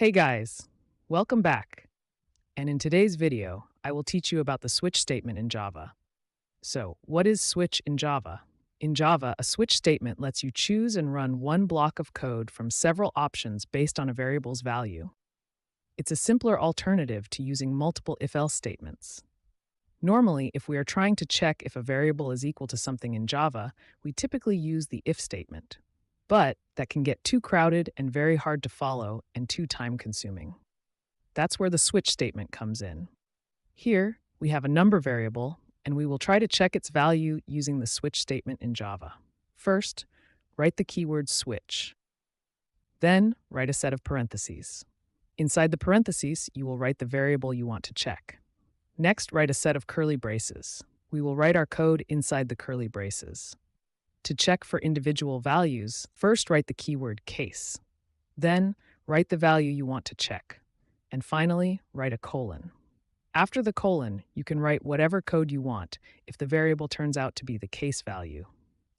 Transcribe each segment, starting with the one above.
Hey guys, welcome back. And in today's video, I will teach you about the switch statement in Java. So, what is switch in Java? In Java, a switch statement lets you choose and run one block of code from several options based on a variable's value. It's a simpler alternative to using multiple if-else statements. Normally, if we are trying to check if a variable is equal to something in Java, we typically use the if statement. But that can get too crowded and very hard to follow and too time-consuming. That's where the switch statement comes in. Here, we have a number variable, and we will try to check its value using the switch statement in Java. First, write the keyword switch. Then, write a set of parentheses. Inside the parentheses, you will write the variable you want to check. Next, write a set of curly braces. We will write our code inside the curly braces. To check for individual values, first write the keyword case. Then, write the value you want to check. And finally, write a colon. After the colon, you can write whatever code you want if the variable turns out to be the case value.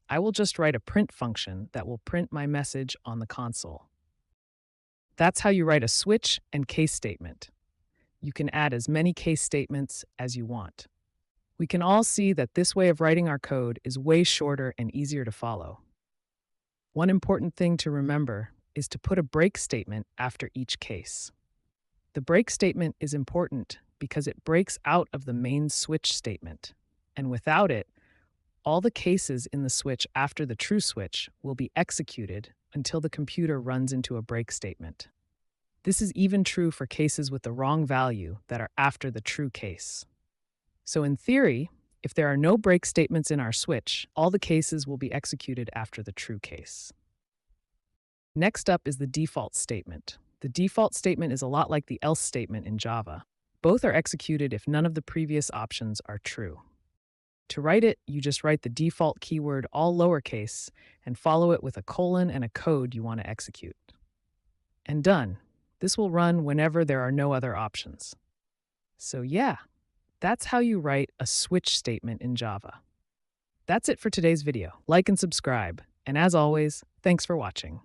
I will just write a print function that will print my message on the console. That's how you write a switch and case statement. You can add as many case statements as you want. We can all see that this way of writing our code is way shorter and easier to follow. One important thing to remember is to put a break statement after each case. The break statement is important because it breaks out of the main switch statement, and without it, all the cases in the switch after the true switch will be executed until the computer runs into a break statement. This is even true for cases with the wrong value that are after the true case. So in theory, if there are no break statements in our switch, all the cases will be executed after the true case. Next up is the default statement. The default statement is a lot like the else statement in Java. Both are executed if none of the previous options are true. To write it, you just write the default keyword all lowercase and follow it with a colon and a code you want to execute. And done. This will run whenever there are no other options. So yeah, that's how you write a switch statement in Java. That's it for today's video. Like and subscribe. And as always, thanks for watching.